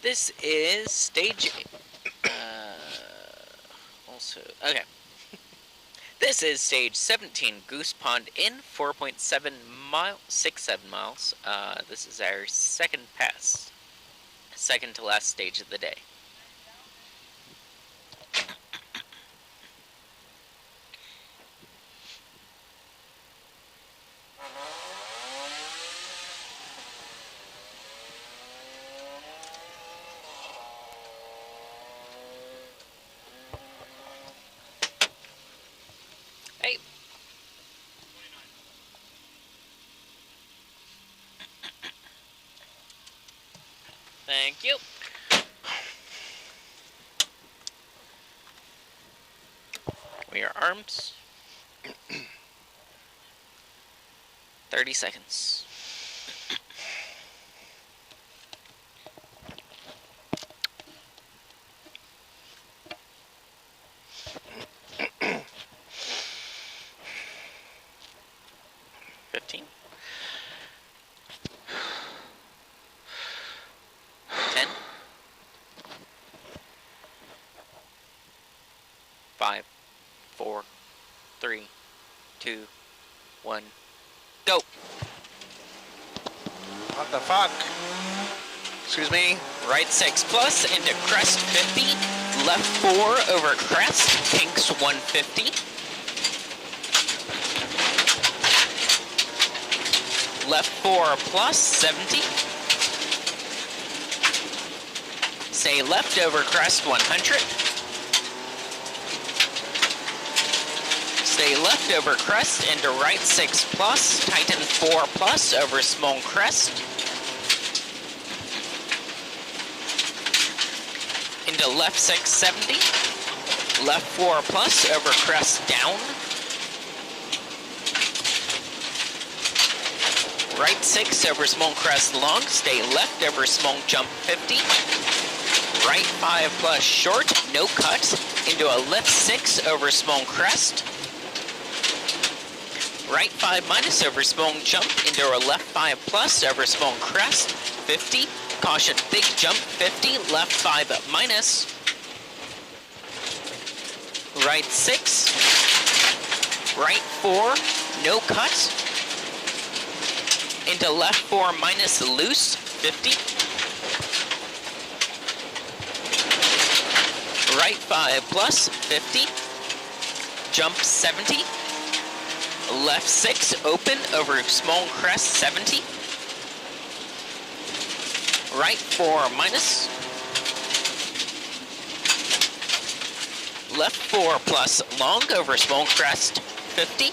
This is stage... okay. This is stage 17, Goose Pond In, 4.67 miles. This is our second pass. Second to last stage of the day. Hey. Thank you. We are armed. 30 seconds. Five, 4, 3, 2, 1, go! What the fuck? Excuse me? Right 6 plus into crest 50, left 4 over crest, kinks 150. Left 4 plus 70. Stay left over crest 100. Stay left over crest into right 6 plus, tighten 4 plus over small crest. Into left 670. Left 4 plus over crest down. Right 6 over small crest long, stay left over small jump 50. Right 5 plus short, no cut, into a left 6 over small crest. Right 5 minus over small jump into a left 5 plus over small crest, 50. Caution, big jump, 50, left 5 minus. Right 6. Right 4, no cut. Into left 4 minus loose, 50. Right 5 plus, 50. Jump 70. Left 6 open over small crest 70. Right 4 minus. Left 4 plus long over small crest 50.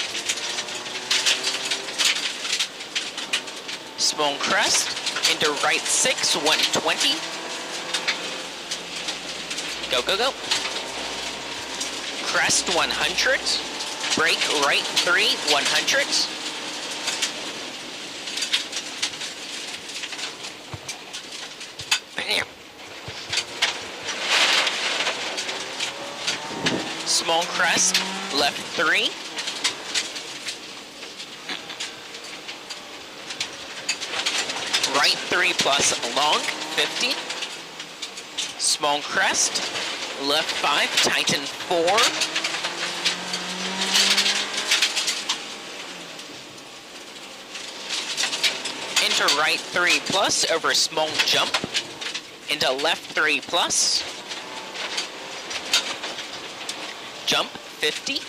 Small crest into right 6 120. Go, go, go. Crest 100. Brake right 3 100. Bam. Small crest, left 3. Right 3 plus long, 50. Small crest, left 5, tighten 4. Into right 3 plus over small jump. Into left 3 plus. Jump 50.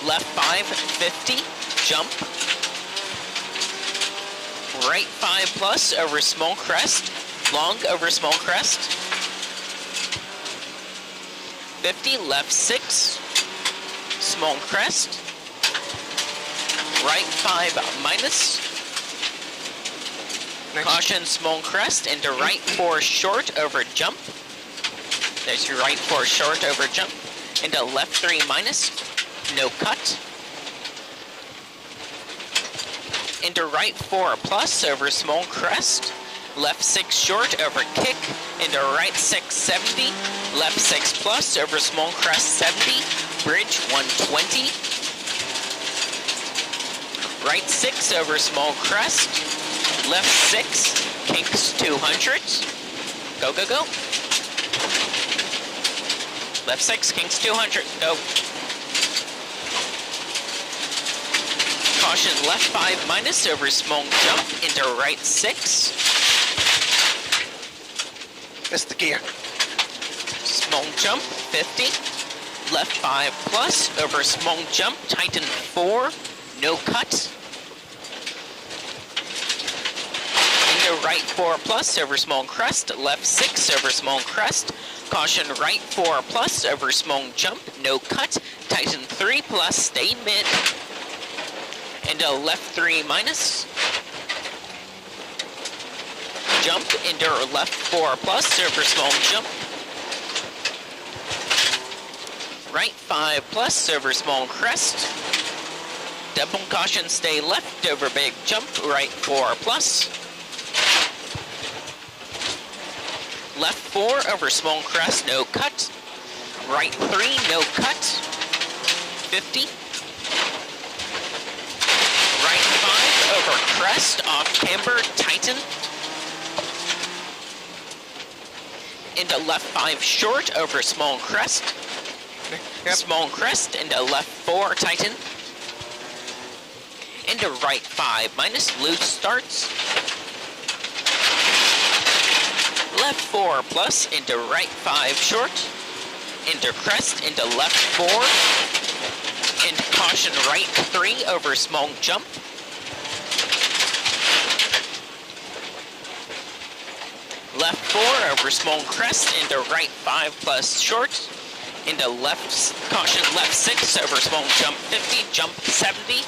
Left 5 50. Jump. Right 5 plus over small crest. Long over small crest. 50 left 6. Small crest. Right 5 minus. Next. Caution, small crest into right 4 short over jump. There's your right 4 short over jump. Into left 3 minus. No cut. Into right 4 plus over small crest. Left 6 short over kick. Into right 6 70. Left 6 plus over small crest 70. Bridge 120. Right 6 over small crest. Left 6, kinks 200. Go, go, go. Left 6, Kings 200. Go. Caution, left 5 minus over small jump into right 6. Missed the gear. Small jump, 50. Left 5 plus over small jump, tighten 4. No cut. Into right 4 plus over small crest, left 6 over small crest. Caution, right 4 plus over small jump, no cut. Tighten 3 plus, stay mid. Into left 3 minus. Jump into left 4 plus over small jump. Right 5 plus over small crest. Double caution, stay left over big jump, right 4 plus. Left 4 over small crest, no cut. Right 3, no cut. 50. Right 5 over crest, off camber, tighten. Into left 5 short over small crest. Yep. Small crest into left 4, tighten. Into right 5 minus, loose starts. Left 4 plus into right 5 short. Into crest into left 4. Into caution right 3 over small jump. Left 4 over small crest into right 5 plus short. Into left, caution left 6 over small jump 50, jump 70.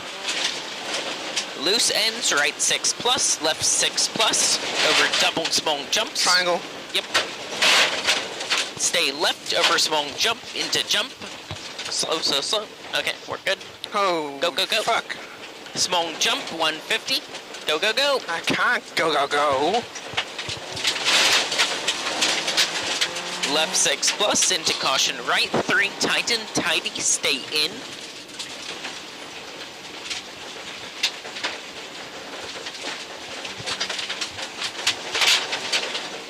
Loose ends, right 6 plus, left 6 plus, over double small jumps. Triangle. Yep. Stay left over small jump into jump. Slow, slow, slow. Okay, we're good. Oh, Go, go, go. fuck. Small jump, 150. Go, go, go. I can't go, go, go. Left 6 plus into caution right 3, tighten, tidy, stay in.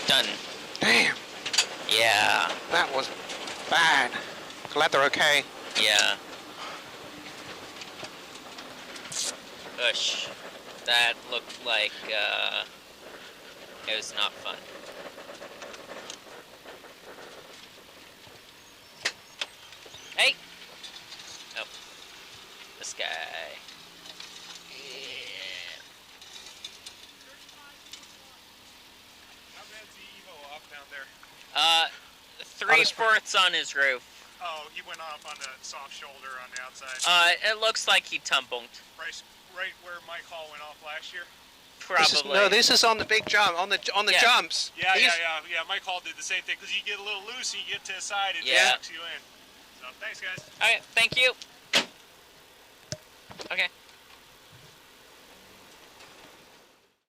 Done. Damn, Yeah, that was bad. Glad they're okay. yeah. Ush. That looked like, it was not fun. Hey! Oh. This guy. Yeah. How bad's the Evo off down there? 3/4 on his roof. Oh, he went off on the soft shoulder on the outside. It looks like he tumbled. Right where Mike Hall went off last year. Probably. This is on the big jump, on the Yeah. Yeah, jumps. Mike Hall did the same thing because you get a little loose and you get to the side and Yeah. it sucks you in. So thanks, guys. Alright, thank you.